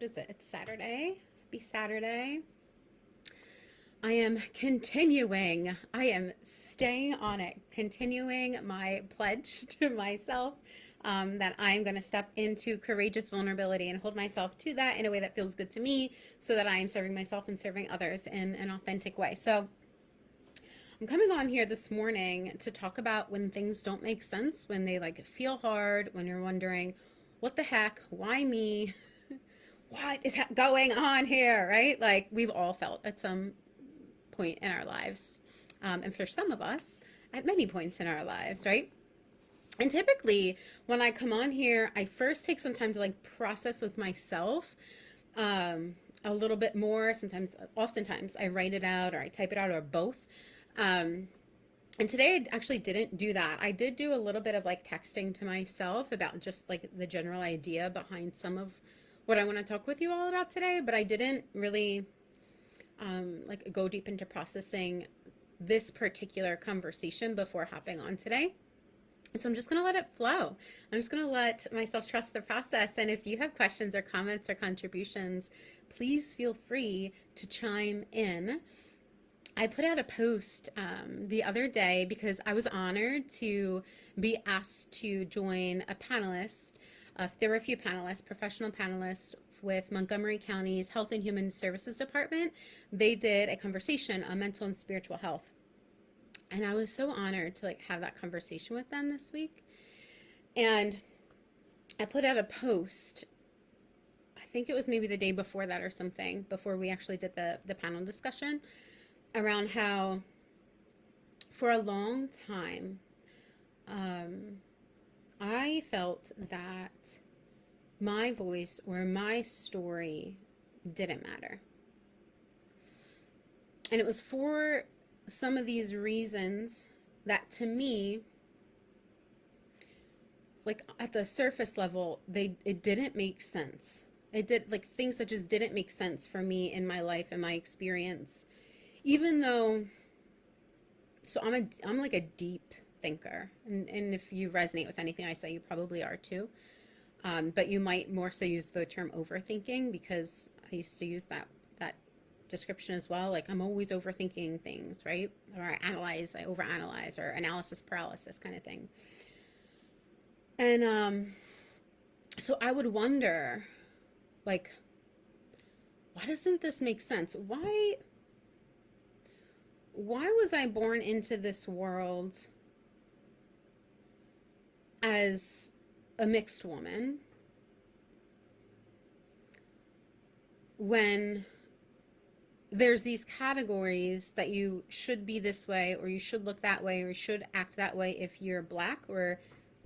is it? It's Saturday. Happy Saturday. I am continuing. I am staying on it, continuing my pledge to myself that I'm going to step into courageous vulnerability and hold myself to that in a way that feels good to me so that I am serving myself and serving others in an authentic way. So I'm coming on here this morning to talk about when things don't make sense, when they like feel hard, when you're wondering, what the heck? Why me? What is going on here? Right? Like we've all felt at some point in our lives. And for some of us, at many points in our lives, right? And typically, when I come on here, I first take some time to like process with myself a little bit more. Sometimes, oftentimes, I write it out or I type it out or both. Um, and today I actually didn't do that. I did do a little bit of like texting to myself about just like the general idea behind some of what I want to talk with you all about today, but I didn't really like go deep into processing this particular conversation before hopping on today. So I'm just going to let it flow. I'm just going to let myself trust the process. And if you have questions or comments or contributions, please feel free to chime in. I put out a post the other day because I was honored to be asked to join a panelist. There were a few panelists, professional panelists with Montgomery County's Health and Human Services Department. They did a conversation on mental and spiritual health. And I was so honored to like have that conversation with them this week. And I put out a post, I think it was maybe the day before that or something, before we actually did the panel discussion, around how for a long time I felt that my voice or my story didn't matter. And it was for some of these reasons that to me, like at the surface level, it didn't make sense. It did, like things that just didn't make sense for me in my life and my experience. Even though, so I'm like a deep thinker, and if you resonate with anything I say, you probably are too. But you might more so use the term overthinking because I used to use that description as well. Like I'm always overthinking things, right? Or I overanalyze, or analysis paralysis kind of thing. And so I would wonder, like, why doesn't this make sense? Why was I born into this world as a mixed woman when there's these categories that you should be this way, or you should look that way, or you should act that way if you're black or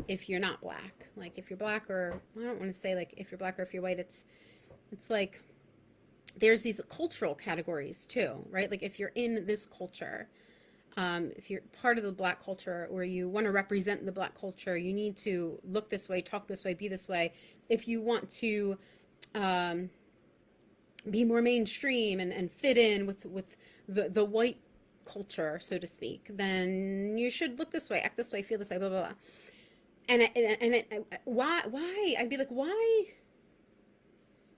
if you're not black? Like if you're black, or I don't want to say like if you're black or if you're white, it's like there's these cultural categories too, right? Like if you're in this culture, if you're part of the black culture or you want to represent the black culture, you need to look this way, talk this way, be this way. If you want to be more mainstream and fit in with the white culture, so to speak, then you should look this way, act this way, feel this way, blah, blah, blah. Why? I'd be like, why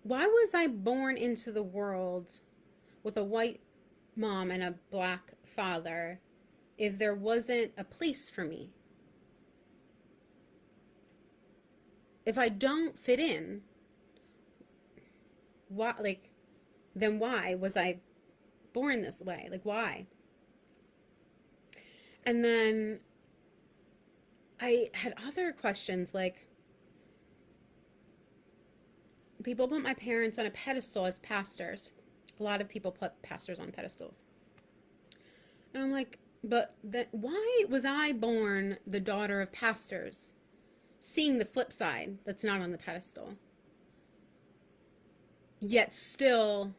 was I born into the world with a white mom and a black father if there wasn't a place for me? If I don't fit in, then why was I born this way? Like, why? And then I had other questions, like, people put my parents on a pedestal as pastors. A lot of people put pastors on pedestals. And I'm like, but why was I born the daughter of pastors? Seeing the flip side that's not on the pedestal. Yet still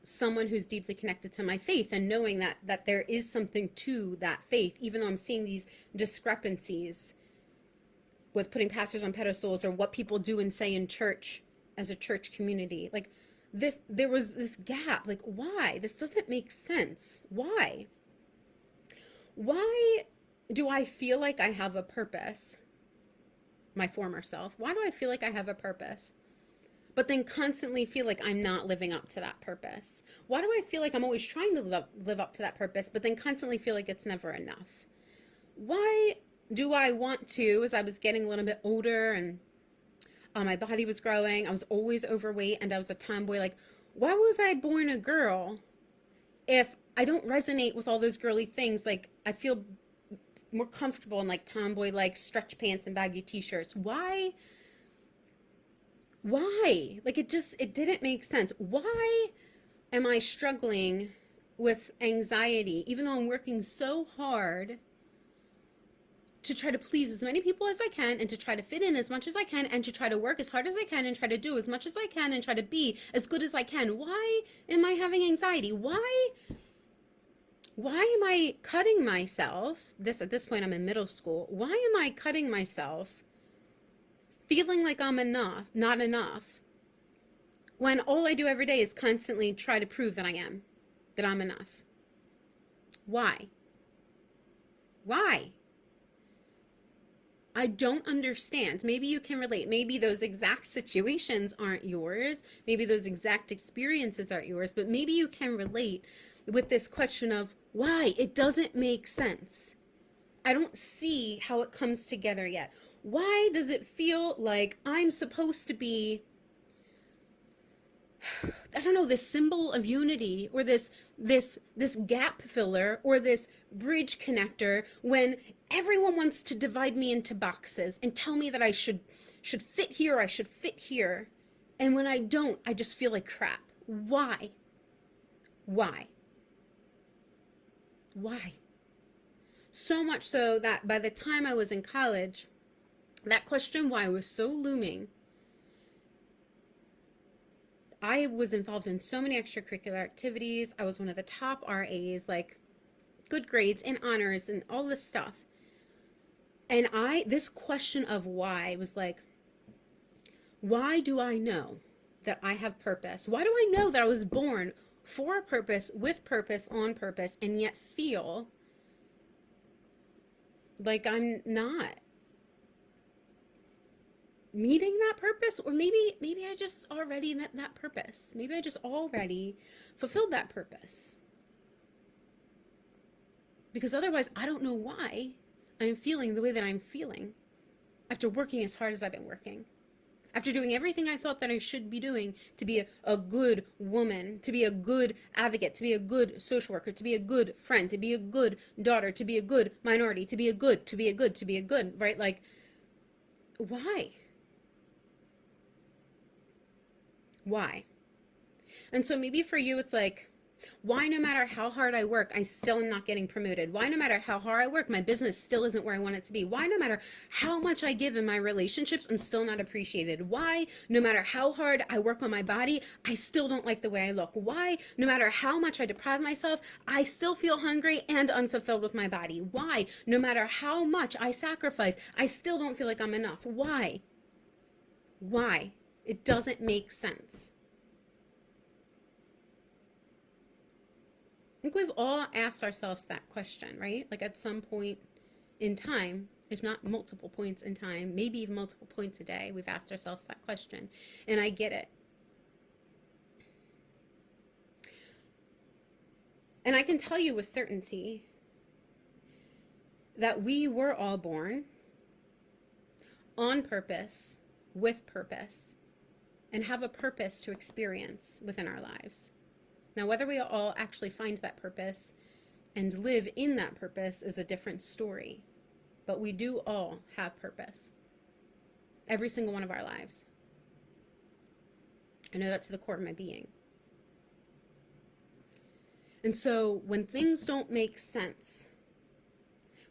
someone who's deeply connected to my faith, and knowing that there is something to that faith, even though I'm seeing these discrepancies with putting pastors on pedestals or what people do and say in church as a church community. Like there was this gap. Like, why? This doesn't make sense. Why do I feel like I have a purpose? My former self. Why do I feel like I have a purpose? but then constantly feel like I'm not living up to that purpose? Why do I feel like I'm always trying to live up to that purpose, but then constantly feel like it's never enough? Why do I want to, as I was getting a little bit older and my body was growing, I was always overweight and I was a tomboy, like, why was I born a girl if I don't resonate with all those girly things? Like, I feel more comfortable in like tomboy like stretch pants and baggy t-shirts. Why? Like, it didn't make sense. Why am I struggling with anxiety even though I'm working so hard to try to please as many people as I can and to try to fit in as much as I can and to try to work as hard as I can and try to do as much as I can and try to be as good as I can? Why am I having anxiety? Why am I cutting myself? At this point I'm in middle school. Why am I cutting myself feeling like I'm not enough, when all I do every day is constantly try to prove that I'm enough? Why? I don't understand. Maybe you can relate. Maybe those exact situations aren't yours. Maybe those exact experiences aren't yours, but maybe you can relate with this question of why. It doesn't make sense. I don't see how it comes together yet. Why does it feel like I'm supposed to be, I don't know, this symbol of unity, or this gap filler, or this bridge connector, when everyone wants to divide me into boxes and tell me that I should fit here, I should fit here. And when I don't, I just feel like crap. Why? So much so that by the time I was in college, that question why was so looming. I was involved in so many extracurricular activities. I was one of the top RAs, like good grades and honors and all this stuff. And this question of why was like, why do I know that I have purpose? Why do I know that I was born for a purpose, with purpose, on purpose, and yet feel like I'm not meeting that purpose? Or maybe I just already met that purpose. Maybe I just already fulfilled that purpose. Because otherwise, I don't know why I'm feeling the way that I'm feeling after working as hard as I've been working. After doing everything I thought that I should be doing to be a good woman, to be a good advocate, to be a good social worker, to be a good friend, to be a good daughter, to be a good minority, to be a good, right? Like, why? And so maybe for you, it's like, why no matter how hard I work, I still am not getting promoted? Why no matter how hard I work, my business still isn't where I want it to be? Why no matter how much I give in my relationships, I'm still not appreciated? Why no matter how hard I work on my body, I still don't like the way I look? Why no matter how much I deprive myself, I still feel hungry and unfulfilled with my body? Why no matter how much I sacrifice, I still don't feel like I'm enough? Why? It doesn't make sense. I think we've all asked ourselves that question, right? Like at some point in time, if not multiple points in time, maybe even multiple points a day, we've asked ourselves that question. And I get it. And I can tell you with certainty that we were all born on purpose, with purpose, and have a purpose to experience within our lives. Now, whether we all actually find that purpose and live in that purpose is a different story, but we do all have purpose. Every single one of our lives. I know that to the core of my being. And so when things don't make sense,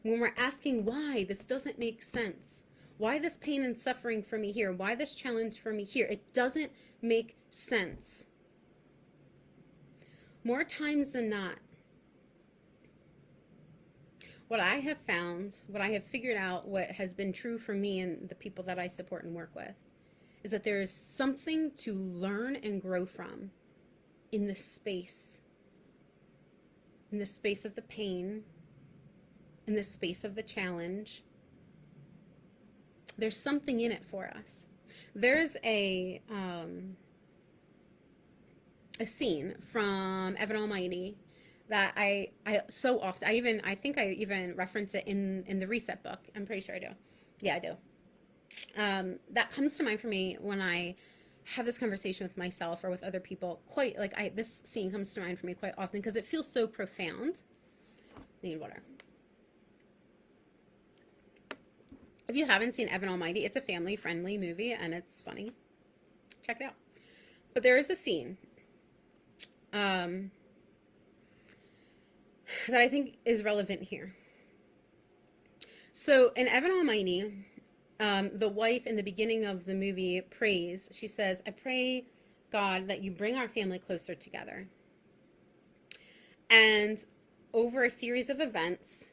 when we're asking why this doesn't make sense, why this pain and suffering for me here, why this challenge for me here, it doesn't make sense. More times than not, what I have found, what I have figured out, what has been true for me and the people that I support and work with, is that there is something to learn and grow from in the space of the pain, in the space of the challenge. There's something in it for us. There's a scene from Evan Almighty that I so often, I think I even reference it in the Reset book. I'm pretty sure I do. Yeah, I do. That comes to mind for me when I have this conversation with myself or with other people. Quite like this scene comes to mind for me quite often because it feels so profound. Need water. If you haven't seen Evan Almighty, it's a family-friendly movie and it's funny. Check it out. But there is a scene that I think is relevant here. So in Evan Almighty, the wife in the beginning of the movie prays. She says, I pray, God, that you bring our family closer together. And over a series of events,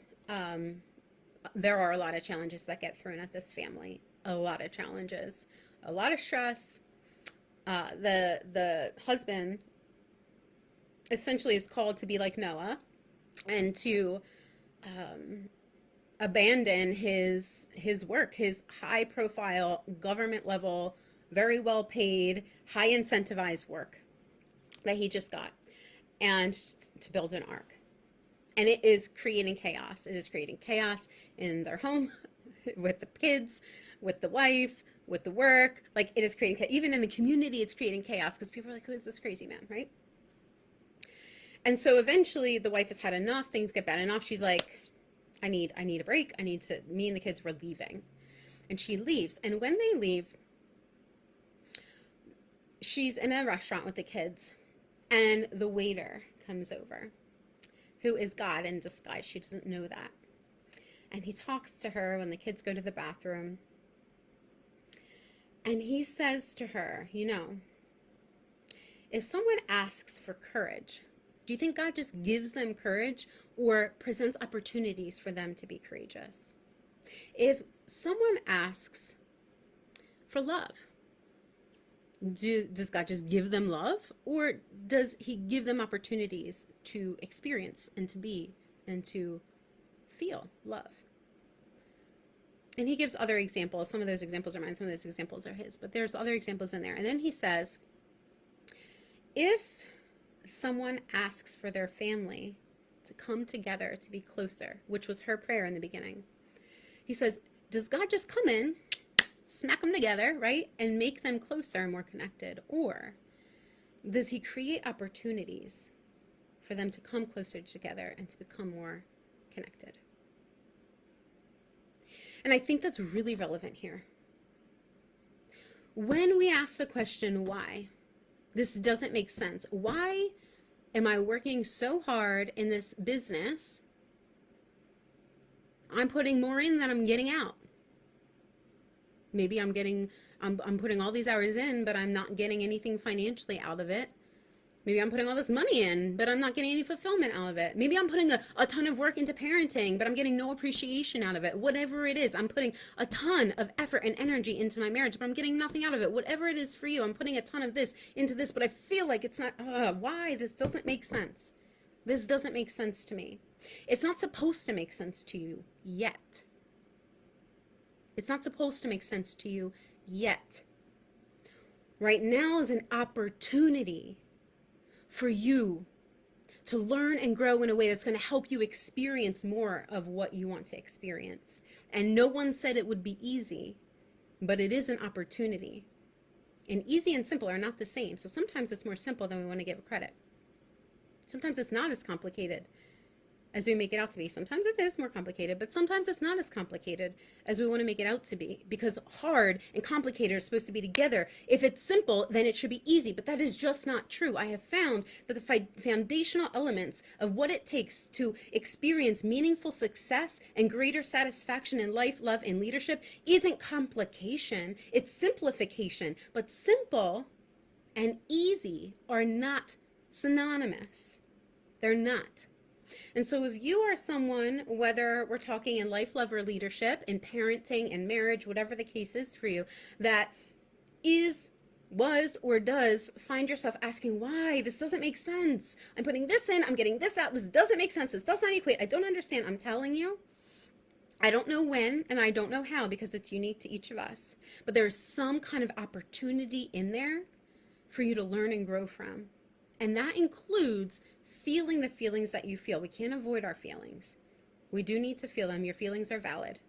there are a lot of challenges that get thrown at this family. A lot of challenges, a lot of stress. The husband essentially is called to be like Noah and to abandon his work, his high profile, government level, very well paid, high incentivized work that he just got, and to build an ark. And it is creating chaos. It is creating chaos in their home, with the kids, with the wife, with the work. Like, it is creating, even in the community, it's creating chaos because people are like, who is this crazy man, right? And so eventually the wife has had enough. Things get bad enough. She's like, I need a break. Me and the kids were leaving. And she leaves. And when they leave, she's in a restaurant with the kids. And the waiter comes over, who is God in disguise. She doesn't know that. And he talks to her when the kids go to the bathroom. And he says to her, you know, if someone asks for courage, do you think God just gives them courage or presents opportunities for them to be courageous? If someone asks for love, does God just give them love, or does he give them opportunities to experience and to be and to feel love? And he gives other examples. Some of those examples are mine, some of those examples are his, but there's other examples in there. And then he says, if someone asks for their family to come together to be closer, which was her prayer in the beginning, he says, does God just come in, smack them together, right, and make them closer and more connected? Or does he create opportunities for them to come closer together and to become more connected? And I think that's really relevant here. When we ask the question, why? This doesn't make sense. Why am I working so hard in this business? I'm putting more in than I'm getting out. Maybe I'm putting all these hours in, but I'm not getting anything financially out of it. Maybe I'm putting all this money in, but I'm not getting any fulfillment out of it. Maybe I'm putting a ton of work into parenting, but I'm getting no appreciation out of it. Whatever it is, I'm putting a ton of effort and energy into my marriage, but I'm getting nothing out of it. Whatever it is for you, I'm putting a ton of this into this, but I feel like it's not, why? This doesn't make sense. This doesn't make sense to me. It's not supposed to make sense to you yet. It's not supposed to make sense to you yet. Right now is an opportunity for you to learn and grow in a way that's going to help you experience more of what you want to experience. And no one said it would be easy, but it is an opportunity. And easy and simple are not the same. So sometimes it's more simple than we want to give credit. Sometimes it's not as complicated as we make it out to be. Sometimes it is more complicated, but sometimes it's not as complicated as we want to make it out to be, because hard and complicated are supposed to be together. If it's simple, then it should be easy, but that is just not true. I have found that the foundational elements of what it takes to experience meaningful success and greater satisfaction in life, love, and leadership isn't complication, it's simplification. But simple and easy are not synonymous. They're not. And so if you are someone, whether we're talking in life, love, or leadership, in parenting and marriage, whatever the case is for you, that was, or does find yourself asking, why? This doesn't make sense. I'm putting this in, I'm getting this out. This doesn't make sense. This does not equate. I don't understand. I'm telling you, I don't know when and I don't know how because it's unique to each of us, but there's some kind of opportunity in there for you to learn and grow from. And that includes feeling the feelings that you feel. We can't avoid our feelings. We do need to feel them. Your feelings are valid.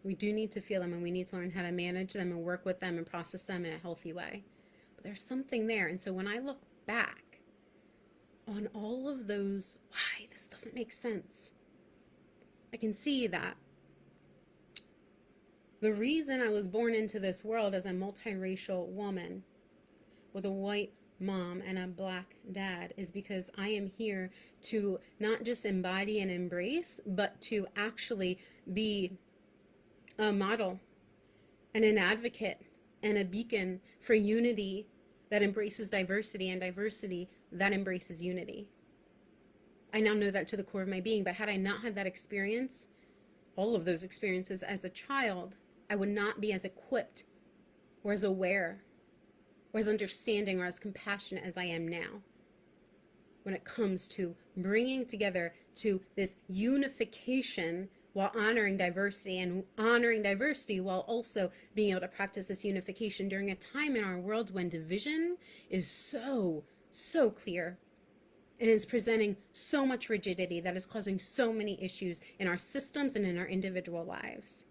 We do need to feel them, and we need to learn how to manage them and work with them and process them in a healthy way. But there's something there. And so when I look back on all of those, why this doesn't make sense, I can see that the reason I was born into this world as a multiracial woman with a white mom and a black dad is because I am here to not just embody and embrace, but to actually be a model and an advocate and a beacon for unity that embraces diversity and diversity that embraces unity. I now know that to the core of my being, but had I not had that experience, all of those experiences as a child, I would not be as equipped or as aware or as understanding or as compassionate as I am now when it comes to bringing together to this unification while honoring diversity, and honoring diversity while also being able to practice this unification during a time in our world when division is so clear and is presenting so much rigidity that is causing so many issues in our systems and in our individual lives.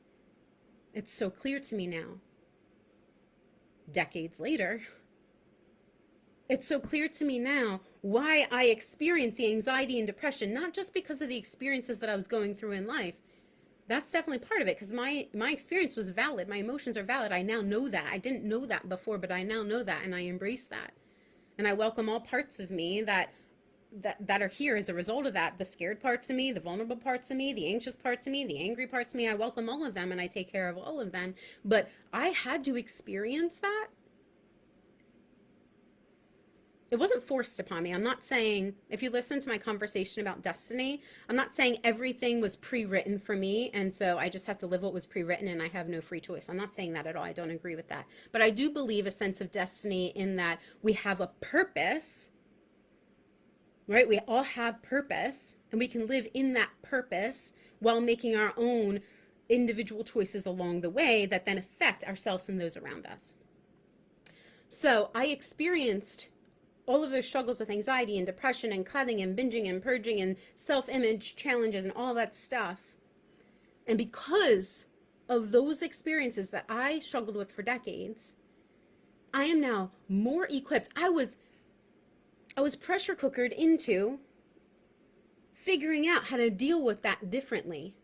It's so clear to me now, decades later. It's so clear to me now why I experience the anxiety and depression, not just because of the experiences that I was going through in life. That's definitely part of it, because my experience was valid. My emotions are valid. I now know that. I didn't know that before, but I now know that, and I embrace that. And I welcome all parts of me that are here as a result of that. The scared parts of me, the vulnerable parts of me, the anxious parts of me, the angry parts of me. I welcome all of them, and I take care of all of them. But I had to experience that. It wasn't forced upon me. I'm not saying, if you listen to my conversation about destiny, I'm not saying everything was pre-written for me, and so I just have to live what was pre-written and I have no free choice. I'm not saying that at all. I don't agree with that. But I do believe a sense of destiny in that we have a purpose, right? We all have purpose, and we can live in that purpose while making our own individual choices along the way that then affect ourselves and those around us. So I experienced all of those struggles with anxiety and depression and cutting and binging and purging and self-image challenges and all that stuff. And because of those experiences that I struggled with for decades, I am now more equipped. I was pressure cookered into figuring out how to deal with that differently.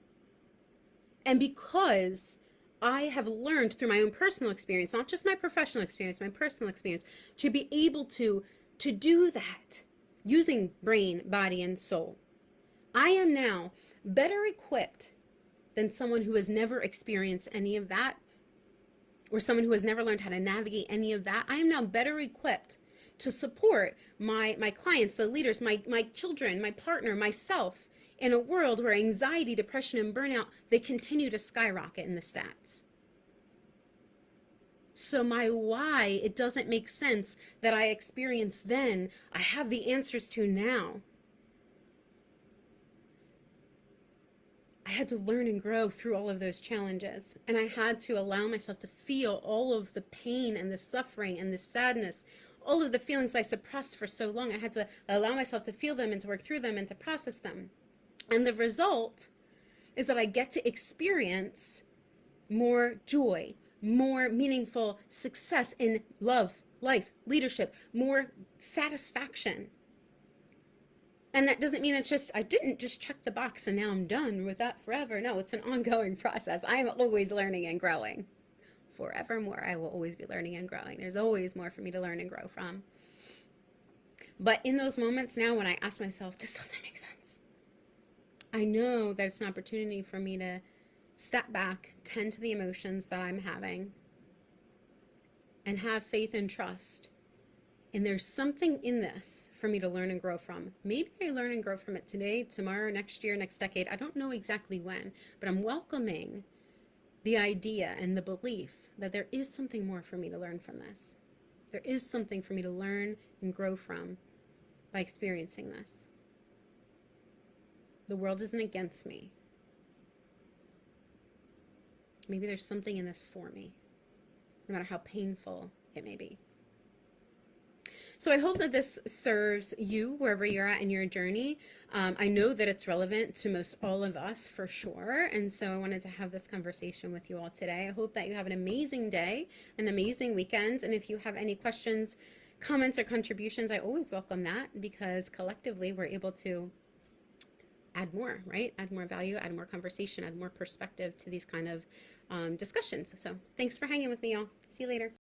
And because I have learned through my own personal experience, not just my professional experience, my personal experience, to be able to do that using brain, body, and soul. I am now better equipped than someone who has never experienced any of that, or someone who has never learned how to navigate any of that. I am now better equipped to support my clients, the leaders, my children, my partner, myself, in a world where anxiety, depression, and burnout, they continue to skyrocket in the stats. So my why, it doesn't make sense that I experienced then, I have the answers to now. I had to learn and grow through all of those challenges. And I had to allow myself to feel all of the pain and the suffering and the sadness, all of the feelings I suppressed for so long. I had to allow myself to feel them and to work through them and to process them. And the result is that I get to experience more joy, more meaningful success in love, life, leadership, more satisfaction. And that doesn't mean I didn't just check the box and now I'm done with that forever. No, it's an ongoing process. I'm always learning and growing. Forevermore, I will always be learning and growing. There's always more for me to learn and grow from. But in those moments now when I ask myself, this doesn't make sense, I know that it's an opportunity for me to step back, tend to the emotions that I'm having, and have faith and trust. And there's something in this for me to learn and grow from. Maybe I learn and grow from it today, tomorrow, next year, next decade. I don't know exactly when, but I'm welcoming the idea and the belief that there is something more for me to learn from this. There is something for me to learn and grow from by experiencing this. The world isn't against me. maybe there's something in this for me, no matter how painful it may be. So I hope that this serves you wherever you're at in your journey. I know that it's relevant to most all of us for sure. And so I wanted to have this conversation with you all today. I hope that you have an amazing day, an amazing weekend. And if you have any questions, comments, or contributions, I always welcome that, because collectively we're able to add more, right? Add more value, add more conversation, add more perspective to these kind of discussions. So thanks for hanging with me, y'all. See you later.